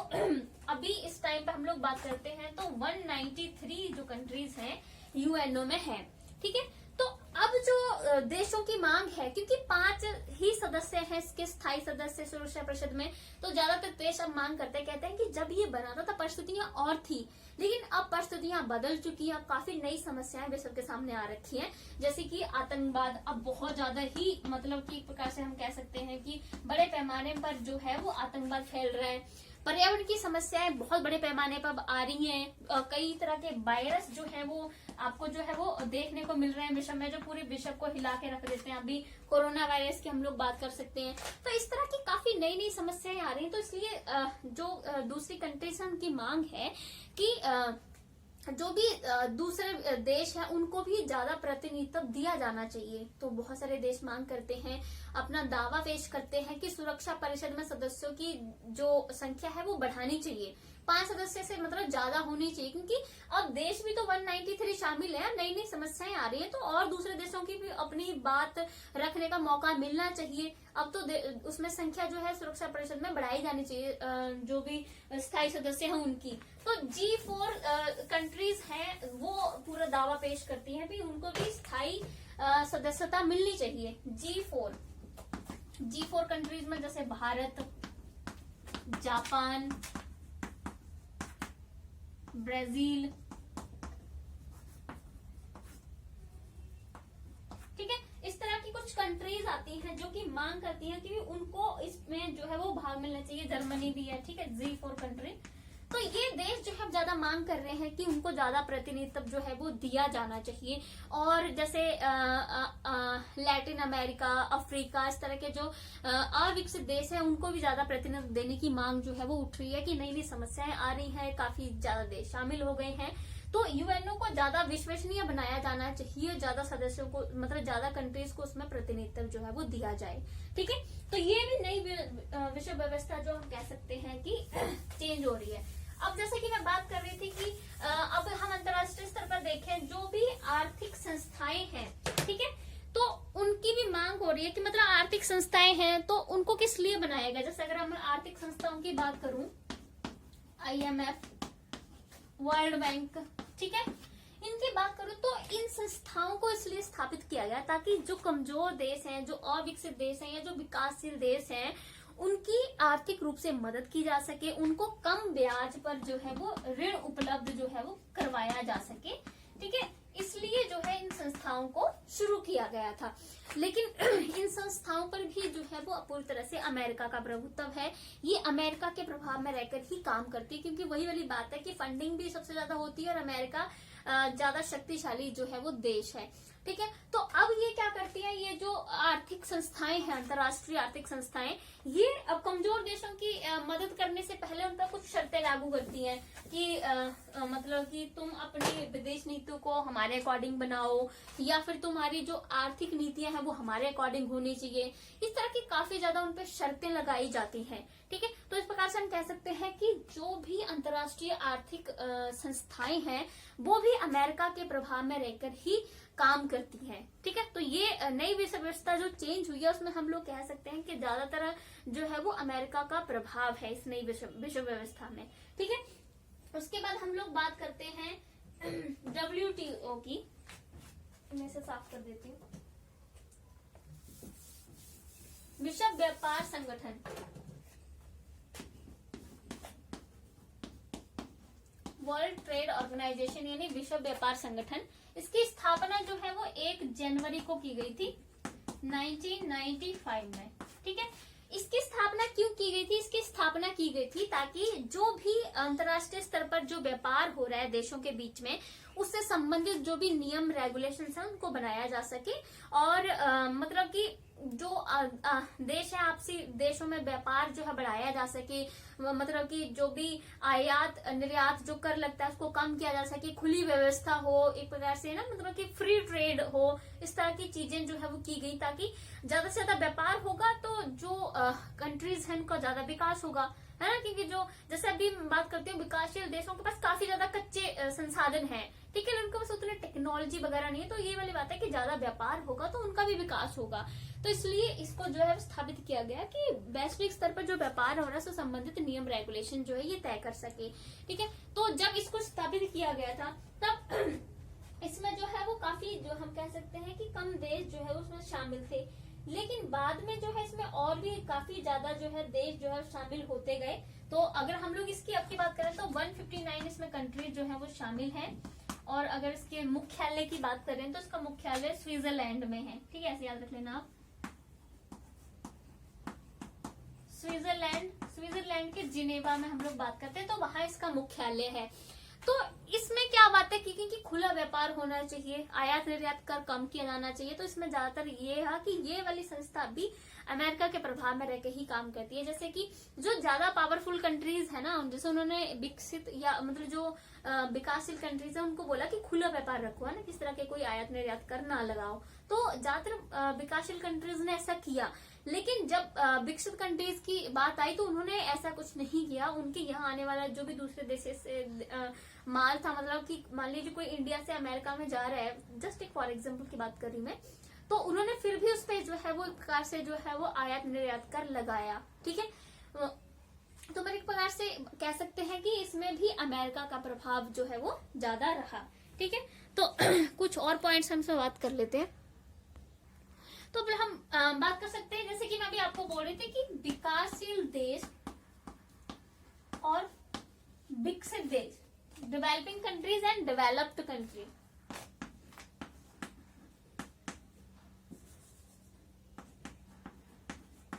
Speaker 1: अभी इस टाइम पे हम लोग बात करते हैं तो 193 जो कंट्रीज हैं यूएनओ में है, ठीक है। तो अब जो देशों की मांग है, क्योंकि 5 ही सदस्य हैं इसके स्थायी सदस्य सुरक्षा परिषद में, तो ज्यादातर देश अब मांग करते कहते हैं कि जब ये बना था परिस्थितियां और थी, लेकिन अब परिस्थितियां बदल चुकी हैं। अब काफी नई समस्याएं विश्व के सामने आ रखी हैं, जैसे कि आतंकवाद अब बहुत ज्यादा ही, मतलब कि एक प्रकार से हम कह सकते हैं कि बड़े पैमाने पर जो है वो आतंकवाद फैल रहा है। पर्यावरण की समस्याएं बहुत बड़े पैमाने पर अब आ रही हैं। कई तरह के वायरस जो है वो आपको जो है वो देखने को मिल रहे हैं विश्व में, जो पूरे विश्व को हिला के रख देते हैं। अभी कोरोना वायरस की हम लोग बात कर सकते हैं। तो इस तरह की काफी नई नई समस्याएं आ रही हैं। तो इसलिए जो दूसरी कंट्रीज की मांग है कि जो भी दूसरे देश हैं उनको भी ज्यादा प्रतिनिधित्व दिया जाना चाहिए। तो बहुत सारे देश मांग करते हैं, अपना दावा पेश करते हैं कि सुरक्षा परिषद में सदस्यों की जो संख्या है वो बढ़ानी चाहिए, 5 सदस्य से मतलब ज्यादा होनी चाहिए, क्योंकि अब देश भी तो 193 शामिल है, नई नई समस्याएं आ रही है, तो और दूसरे देशों की भी अपनी बात रखने का मौका मिलना चाहिए। अब तो उसमें संख्या जो है सुरक्षा परिषद में बढ़ाई जानी चाहिए, जो भी स्थायी सदस्य हैं उनकी। तो G4 कंट्रीज हैं वो पूरा दावा पेश करती हैं भी उनको भी स्थायी सदस्यता मिलनी चाहिए। G4 कंट्रीज में जैसे भारत, जापान, ब्राजील, ठीक है, इस तरह की कुछ कंट्रीज आती हैं जो कि मांग करती हैं कि उनको इसमें जो है वो भाग मिलना चाहिए। जर्मनी भी है, ठीक है, G4 कंट्री। तो ये देश जो है ज्यादा मांग कर रहे हैं कि उनको ज्यादा प्रतिनिधित्व जो है वो दिया जाना चाहिए। और जैसे लैटिन अमेरिका, अफ्रीका, इस तरह के जो अविकसित देश हैं उनको भी ज्यादा प्रतिनिधित्व देने की मांग जो है वो उठ रही है कि नई नई समस्याएं आ रही हैं, काफी ज्यादा देश शामिल हो गए हैं। तो यूएनओ को ज्यादा विश्वसनीय बनाया जाना चाहिए, ज्यादा सदस्यों को मतलब ज्यादा कंट्रीज को उसमें प्रतिनिधित्व जो है वो दिया जाए, ठीक है। तो ये भी नई विश्व व्यवस्था जो हम कह सकते हैं कि चेंज हो रही है। अब जैसे कि मैं बात कर रही थी कि अब हम अंतर्राष्ट्रीय स्तर पर देखें, जो भी आर्थिक संस्थाएं हैं, ठीक है, तो उनकी भी मांग हो रही है कि मतलब आर्थिक संस्थाएं हैं तो उनको किस लिए बनाया गया। जैसे अगर हम आर्थिक संस्थाओं की बात करूं, IMF, वर्ल्ड बैंक, ठीक है। इनकी बात करूं तो इन संस्थाओं को इसलिए स्थापित किया गया ताकि जो कमजोर देश हैं, जो अविकसित देश हैं या जो विकासशील देश हैं, उनकी आर्थिक रूप से मदद की जा सके, उनको कम ब्याज पर जो है वो ऋण उपलब्ध जो है वो करवाया जा सके। ठीक है, इसलिए जो है इन संस्थाओं को शुरू किया गया था। लेकिन इन संस्थाओं पर भी जो है वो पूरी तरह से अमेरिका का प्रभुत्व है। ये अमेरिका के प्रभाव में रहकर ही काम करती है, क्योंकि वही वाली बात है कि फंडिंग भी सबसे ज्यादा होती है और अमेरिका ज्यादा शक्तिशाली जो है वो देश है। ठीक है, तो अब ये क्या करती है, ये जो आर्थिक संस्थाएं हैं, अंतर्राष्ट्रीय आर्थिक संस्थाएं, ये अब कमजोर देशों की मदद करने से पहले उन पर कुछ शर्तें लागू करती हैं कि मतलब कि तुम अपनी विदेश नीतियों को हमारे अकॉर्डिंग बनाओ, या फिर तुम्हारी जो आर्थिक नीतियां हैं वो हमारे अकॉर्डिंग होनी चाहिए। इस तरह की काफी ज्यादा उन पर शर्तें लगाई जाती हैं। ठीक है, तो इस प्रकार से हम कह सकते हैं कि जो भी अंतर्राष्ट्रीय आर्थिक संस्थाएं हैं वो भी अमेरिका के प्रभाव में रहकर ही काम करती हैं। ठीक है, तो ये नई विश्व व्यवस्था जो चेंज हुई है उसमें हम लोग कह सकते हैं कि ज्यादातर जो है वो अमेरिका का प्रभाव है इस नई विश्व व्यवस्था में। ठीक है, उसके बाद हम लोग बात करते हैं WTO की। मैं इसे साफ कर देती हूँ। विश्व व्यापार संगठन, वर्ल्ड ट्रेड ऑर्गेनाइजेशन यानी विश्व व्यापार संगठन, इसकी स्थापना जो है वो 1 जनवरी को की गई थी 1995 में। ठीक है, इसकी स्थापना क्यों की गई थी? इसकी स्थापना की गई थी ताकि जो भी अंतर्राष्ट्रीय स्तर पर जो व्यापार हो रहा है देशों के बीच में, उससे संबंधित जो भी नियम रेगुलेशन है उनको बनाया जा सके, और मतलब कि जो देश है आपसी देशों में व्यापार जो है बढ़ाया जा सके, मतलब कि जो भी आयात निर्यात जो कर लगता है उसको कम किया जा सके, खुली व्यवस्था हो एक प्रकार से ना, मतलब कि फ्री ट्रेड हो, इस तरह की चीजें जो है वो की गई ताकि ज्यादा से ज्यादा व्यापार होगा तो जो कंट्रीज है उनका ज्यादा विकास होगा, है ना। क्योंकि जो जैसे अभी बात करते हैं विकासशील देशों के पास काफी ज्यादा कच्चे संसाधन हैं, ठीक है, उनके पास उतनी टेक्नोलॉजी वगैरह नहीं है, तो ये वाली बात है कि ज्यादा व्यापार होगा तो उनका भी विकास होगा। तो इसलिए इसको जो है स्थापित किया गया कि वैश्विक स्तर पर जो व्यापार हो रहा है उससे संबंधित नियम रेगुलेशन जो है ये तय कर सके। ठीक है, तो जब इसको स्थापित किया गया था तब इसमें जो है वो काफी जो हम कह सकते हैं कि कम देश जो है उसमें शामिल थे, लेकिन बाद में जो है इसमें और भी काफी ज्यादा जो है देश जो है शामिल होते गए। तो अगर हम लोग इसकी अब की बात करें तो 159 इसमें कंट्रीज जो है वो शामिल हैं, और अगर इसके मुख्यालय की बात करें तो इसका मुख्यालय स्विट्जरलैंड में है। ठीक है, ऐसे याद रख लेना आप। स्विट्जरलैंड के जिनेवा में हम लोग बात करते हैं तो वहां इसका मुख्यालय है। तो इसमें क्या बात है कि खुला व्यापार होना चाहिए, आयात निर्यात कर कम किया जाना चाहिए। तो इसमें ज्यादातर ये है कि ये वाली संस्था भी अमेरिका के प्रभाव में रहकर ही काम करती है। जैसे कि जो ज्यादा पावरफुल कंट्रीज है ना, जैसे उन्होंने विकसित या मतलब जो विकासशील कंट्रीज है उनको बोला कि खुला व्यापार रखो, है ना, किस तरह के कोई आयात निर्यात कर ना लगाओ। तो ज्यादातर विकासशील कंट्रीज ने ऐसा किया, लेकिन जब विकसित कंट्रीज की बात आई तो उन्होंने ऐसा कुछ नहीं किया। उनके यहाँ आने वाला जो भी दूसरे देश से माल था, मतलब कि मान लीजिए कोई इंडिया से अमेरिका में जा रहा है, जस्ट एक फॉर एग्जांपल की बात कर रही मैं, तो उन्होंने फिर भी उस पर जो है वो एक प्रकार से जो है वो आयात निर्यात कर लगाया। ठीक है, तो मैं एक प्रकार से कह सकते हैं कि इसमें भी अमेरिका का प्रभाव जो है वो ज्यादा रहा। ठीक है, तो कुछ और पॉइंट्स हम इसमें बात कर लेते हैं। तो फिर हम बात कर सकते हैं, जैसे कि मैं अभी आपको बोल रही थी कि विकासशील देश और विकसित देश, developing countries and developed country.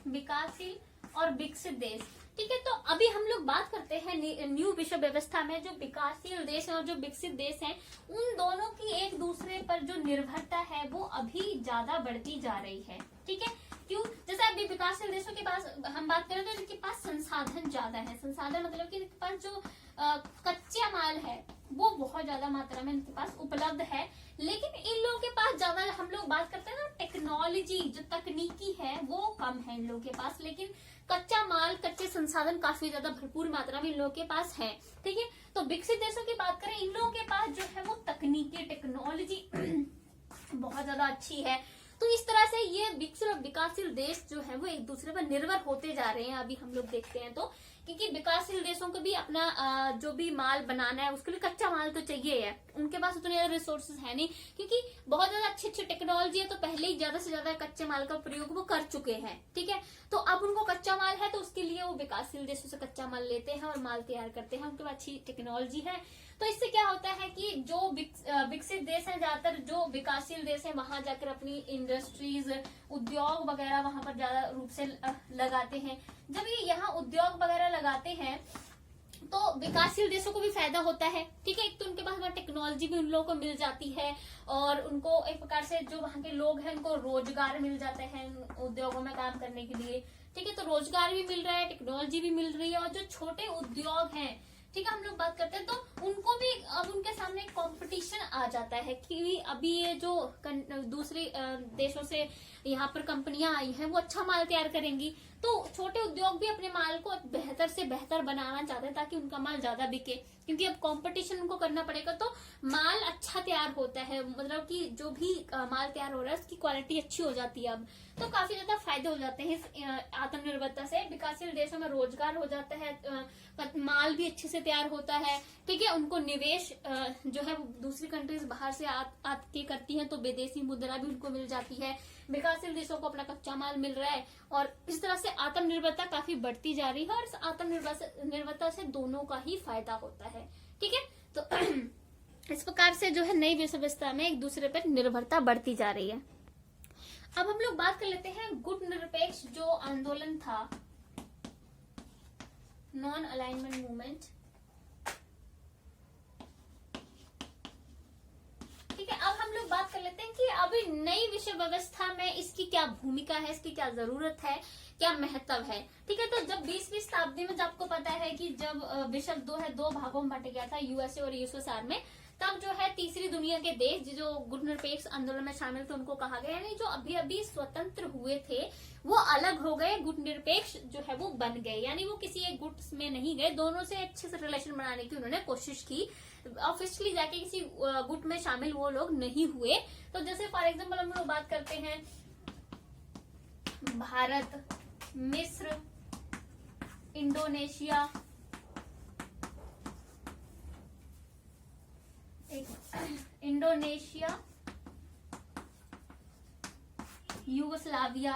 Speaker 1: विकासशील और विकसित देश। ठीक है, तो अभी हम लोग बात करते हैं न्यू विश्व व्यवस्था में जो विकासशील देश हैं और जो विकसित देश हैं, उन दोनों की एक दूसरे पर जो निर्भरता है वो अभी ज्यादा बढ़ती जा रही है। ठीक है, क्यों? जैसे अभी विकासशील देशों के पास हम बात करें तो इनके पास संसाधन ज्यादा है। संसाधन मतलब कि इनके पास जो कच्चा माल है वो बहुत ज्यादा मात्रा में इनके पास उपलब्ध है, लेकिन इन लोगों के पास ज्यादा, हम लोग बात करते हैं ना टेक्नोलॉजी, जो तकनीकी है वो कम है इन लोगों के पास, लेकिन कच्चा माल, कच्चे संसाधन काफी ज्यादा भरपूर मात्रा में इन लोगों के पास है। ठीक है, तो विकसित देशों की बात करें, इन लोगों के पास जो है वो तकनीकी टेक्नोलॉजी बहुत ज्यादा अच्छी है। तो इस तरह से ये विकसित और विकासशील देश जो है वो एक दूसरे पर निर्भर होते जा रहे हैं। अभी हम लोग देखते हैं तो क्योंकि विकासशील देशों को भी अपना जो भी माल बनाना है उसके लिए कच्चा माल तो चाहिए है, उनके पास उतने ज्यादा रिसोर्सेज है नहीं, क्योंकि बहुत ज्यादा अच्छी अच्छी टेक्नोलॉजी है, तो पहले ही ज्यादा से ज्यादा कच्चे माल का प्रयोग वो कर चुके हैं। ठीक है, तो अब उनको कच्चा माल है तो उसके लिए वो विकासशील देशों से कच्चा माल लेते हैं और माल तैयार करते हैं, उनके पास अच्छी टेक्नोलॉजी है। तो इससे क्या होता है कि जो विकसित देश हैं, ज्यादातर जो विकासशील देश हैं, वहां जाकर अपनी इंडस्ट्रीज, उद्योग वगैरह वहां पर ज्यादा रूप से लगाते हैं। जब ये यहाँ उद्योग वगैरह लगाते हैं तो विकासशील देशों को भी फायदा होता है। ठीक है, एक तो उनके पास वहाँ टेक्नोलॉजी भी उन लोगों को मिल जाती है और उनको एक प्रकार से जो वहाँ के लोग हैं उनको रोजगार मिल जाते हैं उद्योगों में काम करने के लिए। ठीक है, तो रोजगार भी मिल रहा है, टेक्नोलॉजी भी मिल रही है, और जो छोटे उद्योग हैं, ठीक है, हम लोग बात करते हैं, तो उनको भी अब उनके सामने कंपटीशन आ जाता है कि अभी ये जो दूसरे देशों से यहाँ पर कंपनियां आई हैं वो अच्छा माल तैयार करेंगी, तो छोटे उद्योग भी अपने माल को बेहतर से बेहतर बनाना चाहते हैं ताकि उनका माल ज्यादा बिके, क्योंकि अब कंपटीशन उनको करना पड़ेगा, तो माल अच्छा तैयार होता है, मतलब कि जो भी माल तैयार हो रहा है उसकी क्वालिटी अच्छी हो जाती है अब, तो काफी ज्यादा फायदे हो जाते हैं इस आत्मनिर्भरता से। विकासशील देशों में रोजगार हो जाता है, माल भी अच्छे से तैयार होता है। ठीक है, उनको निवेश जो है दूसरी कंट्रीज बाहर से आके करती हैं, तो विदेशी मुद्रा भी उनको मिल जाती है, विकासशील देशों को अपना कच्चा माल मिल रहा है, और इस तरह से आत्मनिर्भरता काफी बढ़ती जा रही है, और इस आत्मनिर्भरता से दोनों का ही फायदा होता है। ठीक है, तो इस प्रकार से जो है नई विश्व व्यवस्था में एक दूसरे पर निर्भरता बढ़ती जा रही है। अब हम लोग बात कर लेते हैं गुट निरपेक्ष जो आंदोलन था, नॉन अलाइनमेंट मूवमेंट। ठीक है, अब हम लोग बात कर लेते हैं कि अभी नई विश्व व्यवस्था में इसकी क्या भूमिका है, इसकी क्या जरूरत है, क्या महत्व है। ठीक है, तो जब 20वीं शताब्दी में, जब आपको पता है कि जब विश्व दो भागों में बांटा गया था, यूएसए और यूएसएसआर में, तब जो है तीसरी दुनिया के देश जो गुट निरपेक्ष आंदोलन में शामिल थे उनको कहा गया, यानी जो अभी अभी स्वतंत्र हुए थे वो अलग हो गए, गुट निरपेक्ष जो है वो बन गए, यानी वो किसी एक गुट में नहीं गए, दोनों से अच्छे से रिलेशन बनाने की उन्होंने कोशिश की, ऑफिशियली जाके किसी गुट में शामिल वो लोग नहीं हुए। तो जैसे फॉर एग्जाम्पल हम लोग बात करते हैं भारत, मिस्र, इंडोनेशिया, यूगोस्लाविया,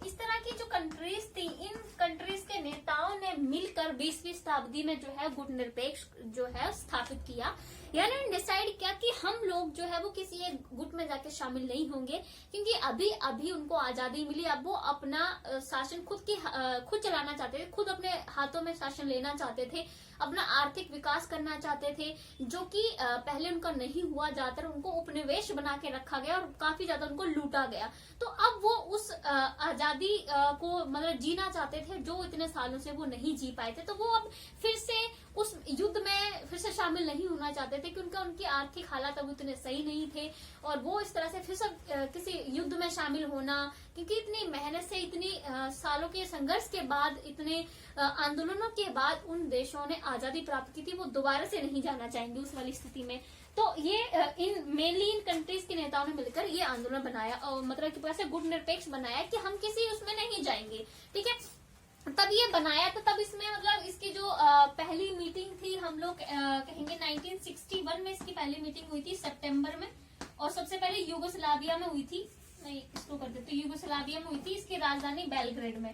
Speaker 1: इस तरह की जो कंट्रीज थी, इन कंट्रीज के नेताओं ने मिलकर 20वीं शताब्दी में जो है गुट निरपेक्ष जो है स्थापित किया, यानी डिसाइड किया कि हम लोग जो है वो किसी एक गुट में जाके शामिल नहीं होंगे, क्योंकि अभी अभी उनको आजादी मिली, अब वो अपना शासन खुद चलाना चाहते थे, खुद अपने हाथों में शासन लेना चाहते थे, अपना आर्थिक विकास करना चाहते थे, जो कि पहले उनका नहीं हुआ, ज्यादातर उनको उपनिवेश बना के रखा गया और काफी ज्यादा उनको लूटा गया। तो अब वो उस आजादी को मतलब जीना चाहते थे जो इतने सालों से वो नहीं जी पाए थे, तो वो अब फिर से उस युद्ध में फिर से शामिल नहीं होना चाहते थे, क्योंकि उनकी आर्थिक हालात अब उतने सही नहीं थे, और वो इस तरह से फिर से किसी युद्ध में शामिल होना, क्योंकि इतनी मेहनत से, इतनी सालों के संघर्ष के बाद, इतने आंदोलनों के बाद उन देशों ने आजादी प्राप्त की थी, वो दोबारा से नहीं जाना चाहेंगे उस वाली स्थिति में। तो ये मेनली इन कंट्रीज के नेताओं ने मिलकर ये आंदोलन बनाया, और मतलब कि वैसे गुट निरपेक्ष बनाया कि हम किसी उसमें नहीं जाएंगे। ठीक है, तब ये बनाया था, तब इसमें मतलब इसकी जो पहली मीटिंग थी, हम लोग कहेंगे 1961 में इसकी पहली मीटिंग हुई थी सितंबर में, और सबसे पहले यूगोस्लाविया में हुई थी, नहीं इसको कर देते, यूगोस्लाविया में हुई थी, इसकी राजधानी बेलग्रेड में।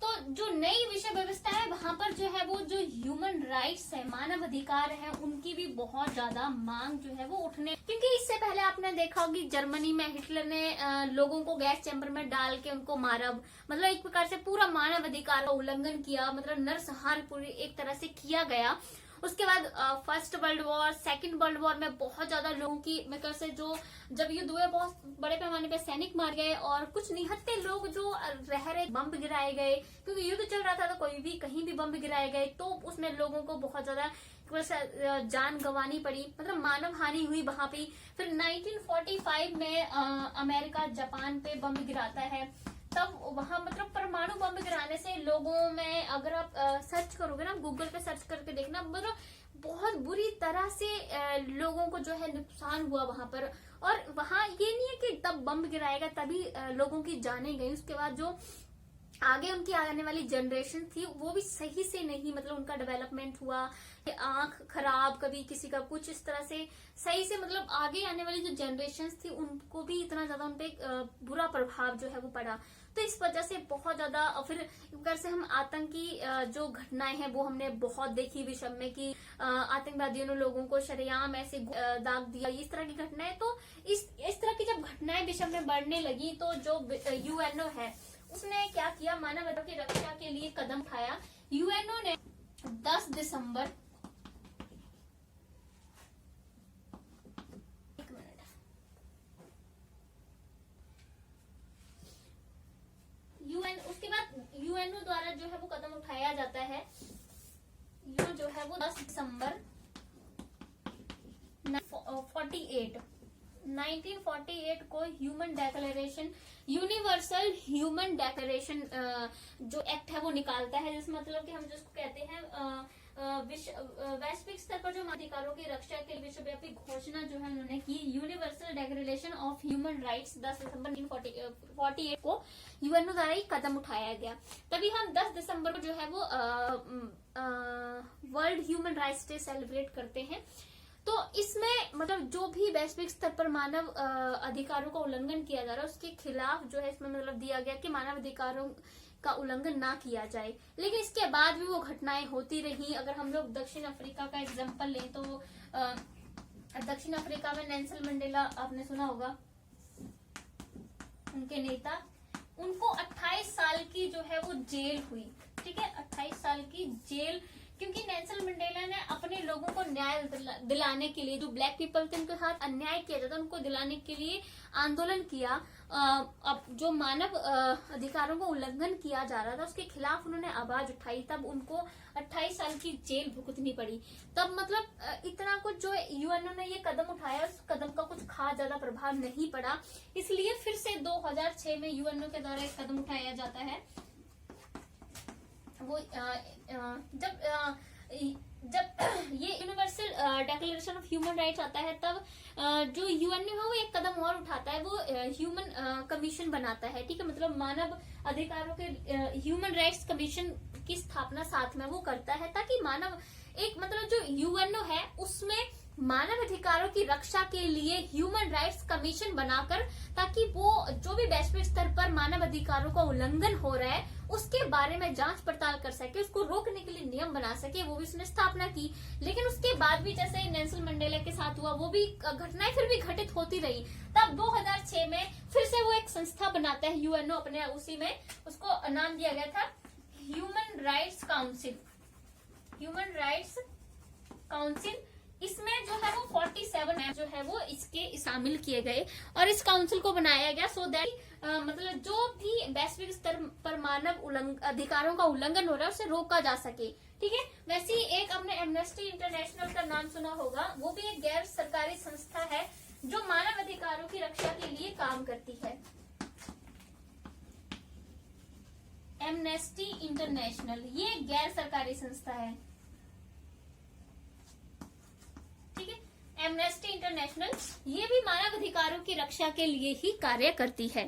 Speaker 1: तो जो नई विश्व व्यवस्था है वहां पर जो है वो जो ह्यूमन राइट्स है, मानव अधिकार है, उनकी भी बहुत ज्यादा मांग जो है वो उठने, क्योंकि इससे पहले आपने देखा होगी जर्मनी में हिटलर ने लोगों को गैस चैम्बर में डाल के उनको मारा, मतलब एक प्रकार से पूरा मानव अधिकार का उल्लंघन किया, मतलब नरसंहार पूरी एक तरह से किया गया। उसके बाद first world war, second world war में बहुत ज्यादा लोगों की मतलब से जो जब युद्ध हुए बहुत बड़े पैमाने पे सैनिक मार गए, और कुछ निहत्थे लोग जो रह रहे, बम गिराए गए, क्योंकि युद्ध चल रहा था तो कोई भी कहीं भी बम गिराए गए, तो उसमें लोगों को बहुत ज्यादा जान गंवानी पड़ी, मतलब मानव हानि हुई वहां पे। फिर 1945 में अमेरिका जापान पे बम गिराता है, तब वहां मतलब परमाणु बम गिराने से लोगों में, अगर आप सर्च करोगे ना, गूगल पे सर्च करके देखना, मतलब बहुत बुरी तरह से लोगों को जो है नुकसान हुआ वहां पर। और वहां ये नहीं है कि तब बम गिराएगा तभी लोगों की जाने गई, उसके बाद जो आगे उनकी आने वाली जनरेशन थी वो भी सही से नहीं, मतलब उनका डेवलपमेंट हुआ, आंख खराब, कभी किसी का कुछ, इस तरह से सही से, मतलब आगे आने वाली जो जनरेशन थी उनको भी इतना ज्यादा उनपे बुरा प्रभाव जो है वो पड़ा। तो इस वजह से बहुत ज्यादा, और फिर एक प्रकार से हम आतंकी जो घटनाएं हैं वो हमने बहुत देखी विश्व में, कि आतंकवादियों ने लोगों को शरेआम ऐसे दाग दिया, इस तरह की घटनाएं। तो इस तरह की जब घटनाएं विश्व में बढ़ने लगी तो जो यूएनओ है उसने क्या किया, मानवाधिकारों की रक्षा के लिए कदम उठाया। यूएनओ ने 10 दिसंबर उसके बाद यूएनओ द्वारा जो है वो कदम उठाया जाता है। यूएनओ जो है वो 10 दिसंबर 1948 को human declaration, universal human declaration जो एक्ट है वो निकालता है, जिस मतलब कि हम जिसको कहते हैं वैश्विक स्तर पर जो अधिकारों की रक्षा के लिए विश्वव्यापी घोषणा जो है उन्होंने की। Universal declaration of human rights 10 दिसंबर 1948 को यूएनओ द्वारा ही कदम उठाया गया। तभी हम 10 दिसंबर को जो है वो world human rights day celebrate करते हैं। तो इसमें मतलब जो भी वैश्विक स्तर पर मानव अधिकारों का उल्लंघन किया जा रहा है उसके खिलाफ जो है इसमें मतलब दिया गया कि मानव अधिकारों का उल्लंघन ना किया जाए। लेकिन इसके बाद भी वो घटनाएं होती रही। अगर हम लोग दक्षिण अफ्रीका का एग्जांपल लें तो दक्षिण अफ्रीका में नेल्सन मंडेला, आपने सुना होगा, उनके नेता, उनको 28 साल की जो है वो जेल हुई। ठीक है, 28 साल की जेल, क्योंकि नेल्सन मंडेला ने अपने लोगों को न्याय दिलाने के लिए, जो ब्लैक पीपल थे उनके साथ अन्याय किया जाता उनको दिलाने के लिए आंदोलन किया। अब जो मानव अधिकारों का उल्लंघन किया जा रहा था उसके खिलाफ उन्होंने आवाज उठाई, तब उनको 28 साल की जेल भुगतनी पड़ी। तब मतलब इतना कुछ जो यूएनओ ने ये कदम उठाया, उस कदम का कुछ खास ज्यादा प्रभाव नहीं पड़ा। इसलिए फिर से 2006 में यूएनओ के द्वारा एक कदम उठाया जाता है। वो जब ये universal declaration of human rights आता है तब जो यूएनओ है वो एक कदम और उठाता है, वो ह्यूमन कमीशन बनाता है। ठीक है, मतलब मानव अधिकारों के ह्यूमन राइट्स कमीशन की स्थापना साथ में वो करता है, ताकि मानव एक मतलब जो यूएनओ है उसमें मानव अधिकारों की रक्षा के लिए ह्यूमन राइट्स कमीशन बनाकर, ताकि वो जो भी वैश्विक स्तर पर मानव अधिकारों का उल्लंघन हो रहा है उसके बारे में जांच पड़ताल कर सके, उसको रोकने के लिए नियम बना सके, वो भी उसने स्थापना की। लेकिन उसके बाद भी जैसे नेल्सन मंडेला के साथ हुआ, वो भी घटनाएं फिर भी घटित होती रही। तब 2006 में फिर से वो एक संस्था बनाता है यूएनओ, अपने उसी में उसको नाम दिया गया था human rights council. Human rights council, इसमें जो है वो 47 जो है वो इसके शामिल किए गए और इस काउंसिल को बनाया गया सो दैट मतलब जो भी वैश्विक स्तर पर मानव अधिकारों का उल्लंघन हो रहा है उसे रोका जा सके। ठीक है, वैसे ही एक आपने एमनेस्टी इंटरनेशनल का नाम सुना होगा, वो भी एक गैर सरकारी संस्था है जो मानव अधिकारों की रक्षा के लिए काम करती है। एमनेस्टी इंटरनेशनल ये गैर सरकारी संस्था है। ठीक है, एमनेस्टी इंटरनेशनल ये भी मानव अधिकारों की रक्षा के लिए ही कार्य करती है।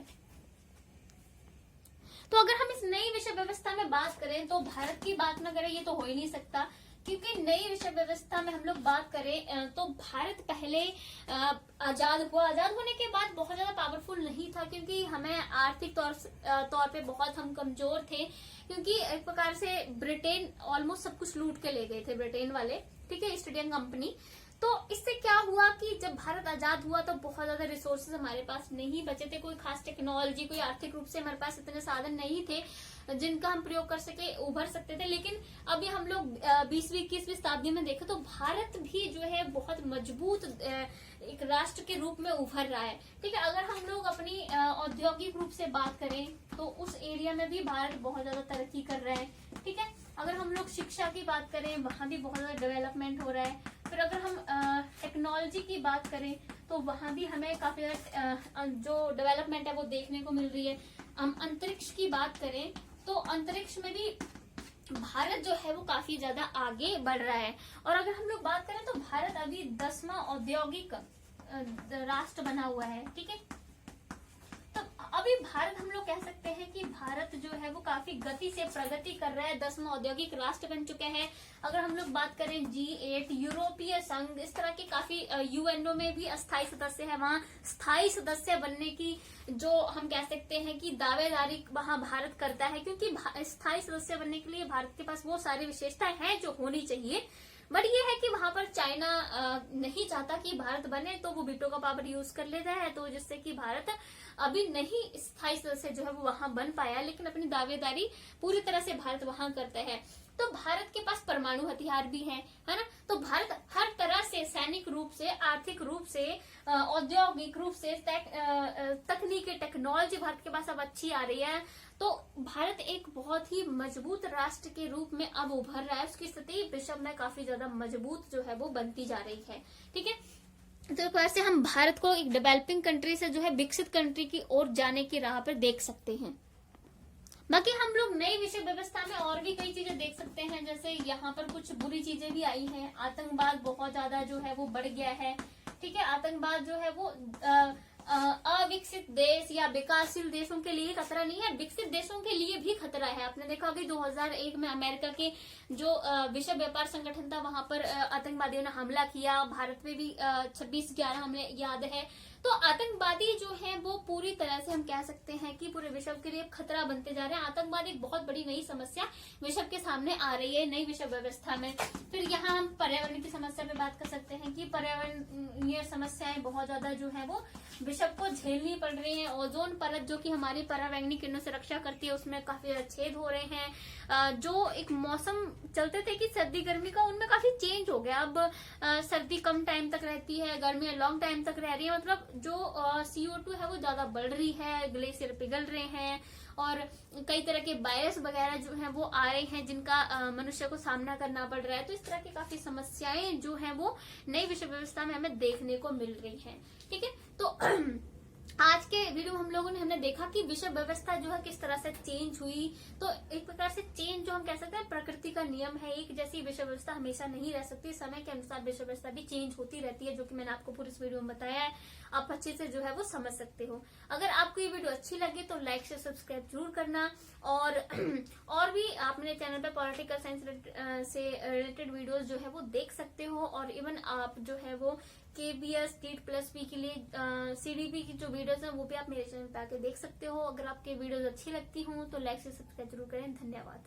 Speaker 1: तो अगर हम इस नई विश्व व्यवस्था में बात करें तो भारत की बात न करें ये तो हो ही नहीं सकता, क्योंकि नई विश्व व्यवस्था में हम लोग बात करें तो भारत पहले आजाद हुआ। आजाद होने के बाद बहुत ज्यादा पावरफुल नहीं था, क्योंकि हमें आर्थिक तौर पे बहुत हम कमजोर थे, क्योंकि एक प्रकार से ब्रिटेन ऑलमोस्ट सब कुछ लूट के ले गए थे, ब्रिटेन वाले। ठीक है, ईस्ट इंडिया कंपनी। तो इससे क्या हुआ कि जब भारत आजाद हुआ तो बहुत ज्यादा रिसोर्सेज हमारे पास नहीं बचे थे, कोई खास टेक्नोलॉजी, कोई आर्थिक रूप से हमारे पास इतने साधन नहीं थे जिनका हम प्रयोग कर सके, उभर सकते थे। लेकिन अभी हम लोग 20वीं 21वीं शताब्दी में देखें तो भारत भी जो है बहुत मजबूत एक राष्ट्र के रूप में उभर रहा है। ठीक है, अगर हम लोग अपनी औद्योगिक रूप से बात करें तो उस एरिया में भी भारत बहुत ज्यादा तरक्की कर रहा है। ठीक है, अगर हम लोग शिक्षा की बात करें वहां भी बहुत ज्यादा डेवलपमेंट हो रहा है। फिर अगर हम टेक्नोलॉजी की बात करें तो वहां भी हमें काफी जो डेवलपमेंट है वो देखने को मिल रही है। हम अंतरिक्ष की बात करें तो अंतरिक्ष में भी भारत जो है वो काफी ज्यादा आगे बढ़ रहा है। और अगर हम लोग बात करें तो भारत अभी 10वां औद्योगिक राष्ट्र बना हुआ है, ठीक है। तो अभी भारत, हम लोग कह सकते हैं कि भारत जो है वो काफी गति से प्रगति कर रहा है, 10वां औद्योगिक राष्ट्र बन चुका है। अगर हम लोग बात करें G8, यूरोपीय संघ, इस तरह के काफी यूएनओ में भी अस्थायी सदस्य है, वहाँ स्थायी सदस्य बनने की जो हम कह सकते हैं कि दावेदारी वहाँ भारत करता है, क्योंकि स्थायी सदस्य बनने के लिए भारत के पास वो सारी विशेषताएं हैं जो होनी चाहिए। बट ये है कि वहां पर चाइना नहीं चाहता कि भारत बने, तो वो वीटो का पावर यूज कर लेता है, तो जिससे कि भारत अभी नहीं स्थायी सदस्य जो है वो वहां बन पाया, लेकिन अपनी दावेदारी पूरी तरह से भारत वहां करता है। तो भारत के पास परमाणु हथियार भी हैं, है ना। तो भारत हर तरह से, सैनिक रूप से, आर्थिक रूप से, औद्योगिक रूप से, तकनीकी टेक्नोलॉजी भारत के पास अब अच्छी आ रही है। तो भारत एक बहुत ही मजबूत राष्ट्र के रूप में अब उभर रहा है, उसकी स्थिति विश्व में काफी ज्यादा मजबूत जो है वो बनती जा रही है, ठीक है। तो एक बार से हम भारत को एक डेवलपिंग कंट्री से जो है विकसित कंट्री की ओर जाने की राह पर देख सकते हैं। बाकी हम लोग नई विश्व व्यवस्था में और भी कई चीजें देख सकते हैं, जैसे यहाँ पर कुछ बुरी चीजें भी आई हैं। आतंकवाद बहुत ज्यादा जो है वो बढ़ गया है, ठीक है। आतंकवाद जो है वो अविकसित देश या विकासशील देशों के लिए खतरा नहीं है, विकसित देशों के लिए भी खतरा है। आपने देखा होगा 2001 में अमेरिका के जो विश्व व्यापार संगठन था, वहां पर आतंकवादियों ने हमला किया। भारत में भी 26/11 हमले याद है। तो आतंकवादी जो है वो पूरी तरह से हम कह सकते हैं कि पूरे विश्व के लिए खतरा बनते जा रहे हैं। आतंकवाद एक बहुत बड़ी नई समस्या विश्व के सामने आ रही है नई विश्व व्यवस्था में। फिर यहाँ हम पर्यावरण की समस्या पे बात कर सकते हैं कि पर्यावरणीय समस्याएं बहुत ज्यादा जो है वो विश्व को झेलनी पड़ रही है। ओजोन परत जो कि हमारी परावैंगनी किरणों से रक्षा करती है, उसमें काफी छेद हो रहे हैं। जो एक मौसम चलते थे कि सर्दी गर्मी का, उनमें काफी चेंज हो गया। अब सर्दी कम टाइम तक रहती है, गर्मी लॉन्ग टाइम तक रह रही है। मतलब जो CO2 है वो ज्यादा बढ़ रही है, ग्लेशियर पिघल रहे हैं, और कई तरह के वायरस वगैरह जो हैं वो आ रहे हैं, जिनका मनुष्य को सामना करना पड़ रहा है। तो इस तरह की काफी समस्याएं जो हैं वो नई विश्व व्यवस्था में हमें देखने को मिल रही हैं, ठीक है। तो आज के वीडियो में हम लोगों ने हमने देखा कि विश्व व्यवस्था जो है किस तरह से चेंज हुई। तो एक प्रकार से चेंज जो हम कह सकते हैं प्रकृति का नियम है, एक जैसी विश्व व्यवस्था हमेशा नहीं रह सकती, समय के अनुसार विश्व व्यवस्था भी चेंज होती रहती है, जो कि मैंने आपको पूरी इस वीडियो में बताया है। आप अच्छे से जो है वो समझ सकते हो। अगर आपको ये वीडियो अच्छी लगी तो लाइक से सब्सक्राइब जरूर करना, और भी आप मेरे चैनल पे पॉलिटिकल साइंस से रिलेटेड वीडियोस जो है वो देख सकते हो। और इवन आप जो है वो KBS TET+P के लिए CDP की जो वीडियोस हैं वो भी आप मेरे चैनल पे आके देख सकते हो। अगर आपके वीडियोस अच्छी लगती हों तो लाइक से सब्सक्राइब जरूर करें। धन्यवाद।